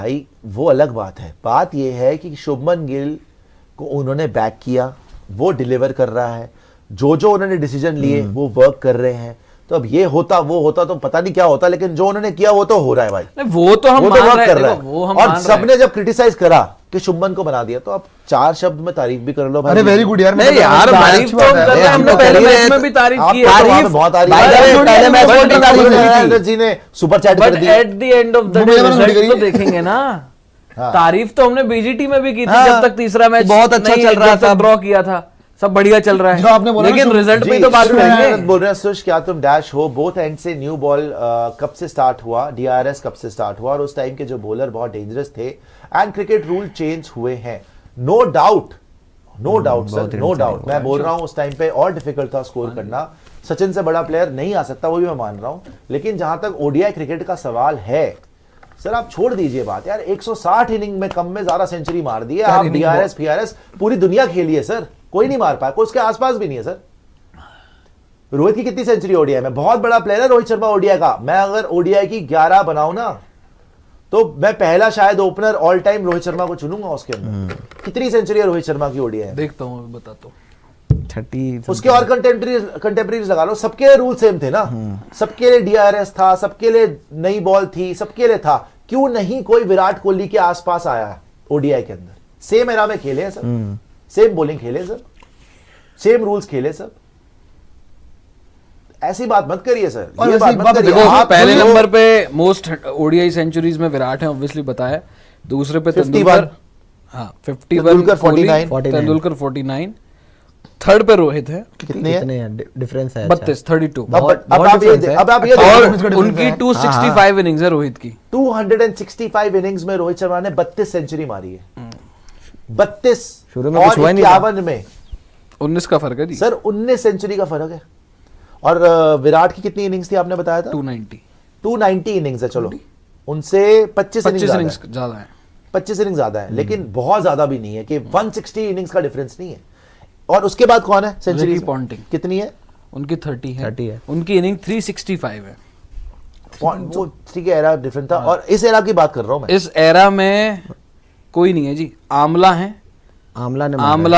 भाई वो अलग बात है। बात ये है कि शुभमन गिल को उन्होंने बैक किया, वो डिलीवर कर रहा है, जो उन्होंने डिसीजन लिए वो वर्क कर रहे हैं। तो अब ये होता वो होता तो पता नहीं क्या होता, लेकिन जो उन्होंने किया वो तो हो रहा है भाई। वो तो हम मान रहे हैं, वो हम और सबने जब क्रिटिसाइज करा कि शुभमन को बना दिया, तो आप 4 शब्द में तारीफ भी कर लो भाई। अरे वेरी गुड यार। नहीं यार, तारीफ तो हम कर रहे हैं, हमने पहले मैच में भी तारीफ की है। तारीफ बहुत तारीफ पहले मैच में भी तारीफ की जी ने सुपर चैट कर दी। At the end of the day result तो देखेंगे ना। तारीफ तो हमने बीजीटी में भी की थी जब तक तीसरा मैच बहुत अच्छा चल रहा था, ड्रॉ किया था, सब बढ़िया चल रहा जो आपने है, बोला लेकिन रिजल्ट भी तो बात करेंगे। बोल रहे हैं सुश, क्या तुम डैश हो? बोथ एंड से न्यू बॉल कब से स्टार्ट हुआ, डीआरएस कब से स्टार्ट हुआ, और उस टाइम के जो बॉलर बहुत डेंजरस थे, एंड क्रिकेट रूल चेंज हुए हैं। No doubt sir, no doubt. मैं बोल रहा हूं उस टाइम पे और डिफिकल्ट था स्कोर करना, सचिन से बड़ा प्लेयर नहीं आ सकता, वो भी मैं मान रहा हूं। लेकिन जहां तक ओडीआई क्रिकेट का सवाल है सर, आप छोड़ दीजिए बात यार। 160 इनिंग में कम में ज्यादा सेंचुरी मार दी है आप। डीआरएस पीआरएस पूरी दुनिया खेली है सर, कोई नहीं मार पाया, कोई उसके आसपास भी नहीं है सर। रोहित की कितनी सेंचुरी ओडीआई में? बहुत बड़ा प्लेयर है रोहित शर्मा ओडीआई का। मैं अगर ओडीआई की 11 बनाऊं ना, तो मैं पहला शायद opener all time Rohit Sharma को चुनूंगा उसके अंदर। कितनी सेंचुरी है रोहित शर्मा की ओडीआई? देखता हूं, बताता हूं। 30 उसके और कंटेम्परेरीज लगा लो, सबके रूल सेम थे ना। सबके लिए डीआरएस था, सबके लिए नई बॉल थी, सबके लिए था। क्यों नहीं कोई विराट कोहली के आसपास आया ओडीआई के अंदर? सेम एरा में खेले हैं सब, सेम बॉलिंग खेले सब, सेम रूल्स खेले सब। ऐसी बात मत करिए सर, ये बात मत करिए। आप पहले नंबर पे मोस्ट ओडीआई सेंचुरीज में विराट है, ऑब्वियसली बताया। दूसरे पे तेंदुलकर, हाँ 51, 49, तेंदुलकर 49, थर्ड पे रोहित है। कितने हैं डिफरेंस है? 32, 32। अब आप ये और उनकी 265 इनिंग्स है रोहित की। 265 इनिंग्स में रोहित शर्मा ने 32 सेंचुरी मारी है। 32 शुरू में कुछ हुआ नहीं, 51 में 19 का फर्क है जी सर, 19 सेंचुरी का फर्क है। और विराट की कितनी इनिंग्स थी आपने बताया था? 290 इनिंग्स है। चलो उनसे 25 इनिंग्स ज्यादा है, 25 इनिंग्स ज्यादा है, लेकिन बहुत ज्यादा भी नहीं है कि 160 इनिंग्स का डिफरेंस नहीं है। और उसके बाद कौन है सेंचुरी? पॉन्टिंग कितनी है? उनकी 30 है। उनकी इनिंग 365 है। वो ठीक है, एरा डिफरेंट था। और इस एरा की बात कर रहा हूं मैं। इस एरा में कोई नहीं है जी। आमला है, आमला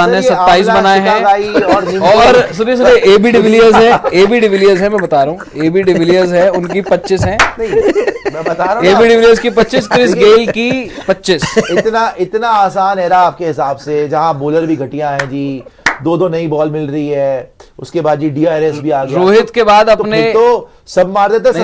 ने 27 बनाए हैं। और सुनिए एबी डिविलियर्स है, मैं बता रहा हूँ। एबी डिविलियर्स है, उनकी 25 है। मैं बता रहा हूँ एबी डिविलियर्स की 25, क्रिस गेल की 25। इतना आसान एरा आपके हिसाब से, जहां बॉलर भी घटिया हैं जी, 2 नई बॉल मिल रही है, उसके बाद जी डीआरएस भी आ गया। रोहित के बाद अपने तो सब मार देते।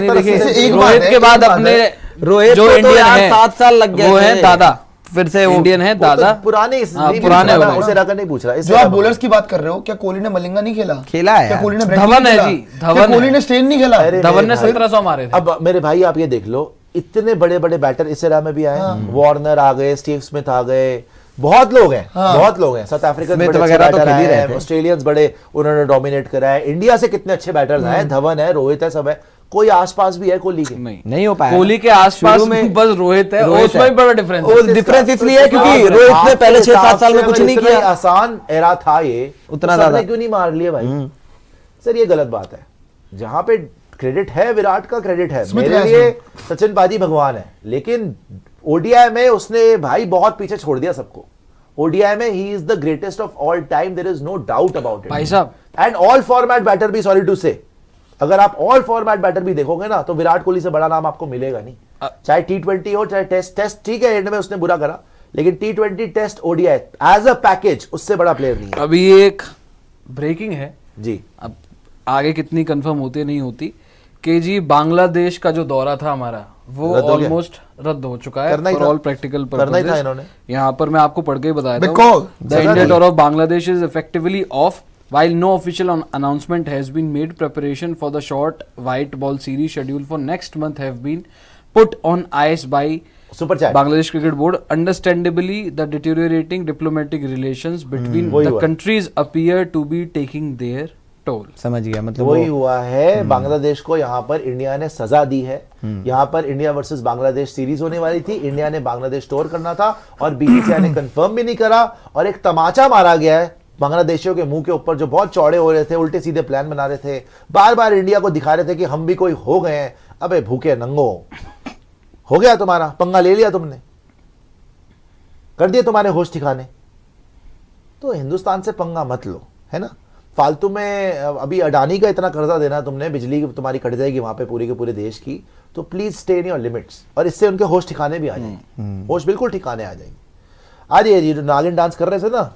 रोहित के बाद अपने रोहित जो इंडियन है 7 साल लग गए, वो है दादा, फिर से इंडियन है दादा। पुराने उसे रखकर नहीं पूछ रहा। जो आप बॉलर्स की बात कर रहे हो, क्या कोहली ने मलिंगा नहीं खेला? खेला है। क्या कोहली ने धवन है जी, धवन। कोहली ने स्टेन नहीं खेला? धवन ने 1700 मारे थे। अब मेरे भाई आप ये देख लो, इतने बड़े बड़े बैटर इस एरा में भी आए। वार्नर आ गए, स्टीव स्मिथ आ गए, बहुत लोग हैं, बहुत लोग हैं। साउथ अफ्रीकन वगैरह तो खेल ही रहे थे, ऑस्ट्रेलियंस बड़े उन्होंने डोमिनेट करा है। इंडिया से कितने अच्छे बैटर्स आए, धवन है, रोहित है, सब है। कोई आसपास भी है कोहली के? नहीं हो पाया। कोहली के आसपास में बस रोहित है, उसमें भी बड़ा डिफरेंस है। डिफरेंस इसलिए है क्योंकि रोहित ने पहले 6-7 साल में कुछ नहीं किया। आसान एरा था ये, उतना ज्यादा क्यों नहीं मार लिए भाई? सर ये गलत बात है। जहां पे क्रेडिट है विराट का, क्रेडिट है मेरे लिए, सचिन पाजी भगवान है। लेकिन ओडीआई में उसने भाई बहुत पीछे छोड़ दिया सबको। ओडीआई में ही is the greatest of all time, there is no doubt about it भाई साहब। एंड ऑल फॉर्मेट बैटर भी, सॉरी टू से, अगर आप ऑल फॉर्मेट बैटर भी देखोगे ना, तो विराट कोहली से बड़ा नाम आपको मिलेगा नहीं। चाहे T20 हो, चाहे टेस्ट ठीक है, एंड में उसने बुरा करा, लेकिन T20 test ODI as a package उससे बड़ा प्लेयर नहीं है। अभी एक ब्रेकिंग है जी, अब आगे कितनी कंफर्म होती है नहीं होती, कि जी बांग्लादेश का जो दौरा था हमारा, वो ऑलमोस्ट रद्द हो चुका है फॉर ऑल प्रैक्टिकल पर्पसेस। यहाँ पर मैं आपको पढ़ के ही बताया था, the Indian tour of Bangladesh is effectively of while no official announcement has been made. Preparation for the short white ball series scheduled for next month have been put on ice by Super Chat. Bangladesh Cricket Board. Understandably, the deteriorating diplomatic relations between the countries appear to be taking their toll. समझ गया, मतलब वही हुआ है। बांग्लादेश को यहाँ पर India ने सजा दी है। यहाँ पर इंडिया वर्सेस बांग्लादेश सीरीज होने वाली थी, इंडिया ने बांग्लादेश टूर करना था और बीसीसीआई ने कंफर्म भी नहीं करा, और एक तमाचा मारा गया है बांग्लादेशियों के मुंह के ऊपर, जो बहुत चौड़े हो रहे थे, उल्टे सीधे प्लान बना रहे थे, बार बार इंडिया को दिखा रहे थे कि हम भी कोई हो गए हैं। अबे भूखे नंगो, हो गया तुम्हारा, पंगा ले लिया तुमने। कर दिए तुम्हारे होश ठिकाने। तो हिंदुस्तान से पंगा मत लो, है ना। फालतू में अभी अडानी का इतना कर्जा देना तुमने, बिजली तुम्हारी कट जाएगी वहां पे पूरे के पूरे देश की, तो please stay in your limits. और इससे उनके होश ठिकाने भी आ जाएंगे, होश बिल्कुल ठिकाने आ जाएंगे। आज ये जो नागिन डांस कर रहे थे ना,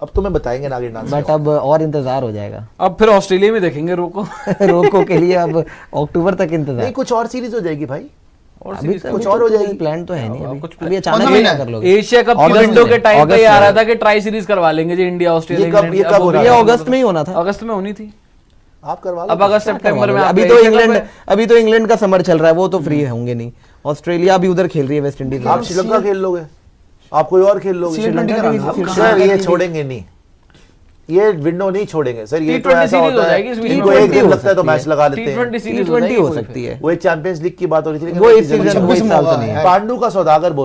अब तुम्हें बताएंगे नागिन डांस। बट अब और इंतजार हो जाएगा। अब फिर ऑस्ट्रेलिया में देखेंगे रोको रोको के लिए अब अक्टूबर तक इंतजार। नहीं, कुछ और सीरीज हो जाएगी भाई, और अभी कुछ और हो जाएगी। प्लान तो है नहीं अभी, कुछ अभी अचानक क्या कर लोगे। एशिया कप की अगस्त विंडो में, के टाइम पे अगस्त आ रहा में। था कि ट्राई सीरीज करवा लेंगे जी, इंडिया ऑस्ट्रेलिया ये कब हो रहा ये है? अगस्त में ही होना था। अगस्त में होनी थी, आप करवा लो। अब अगस्त सितंबर में। अभी तो इंग्लैंड का समर चल रहा है, वो तो फ्री होंगे नहीं। ऑस्ट्रेलिया अभी उधर खेल रही है, वेस्ट इंडीज। आप श्रीलंका खेल लोगे, आप कोई और खेल लोगे। सर ये छोड़ेंगे नहीं, ये विंडो नहीं छोड़ेंगे सर। ये तो T20 ऐसा सीरीज हो होता जाएगी है, इस बीच इनको में। एक दिन लगता है तो मैच लगा लेते हैं। T20 सीरीज T20 हो सकती है। वो एक चैंपियंस लीग की बात हो रही थी, लेकिन वो इस जल्दी- सीजन वो इस साल से नहीं है। पांडु का सौदागर बोल रहे हैं।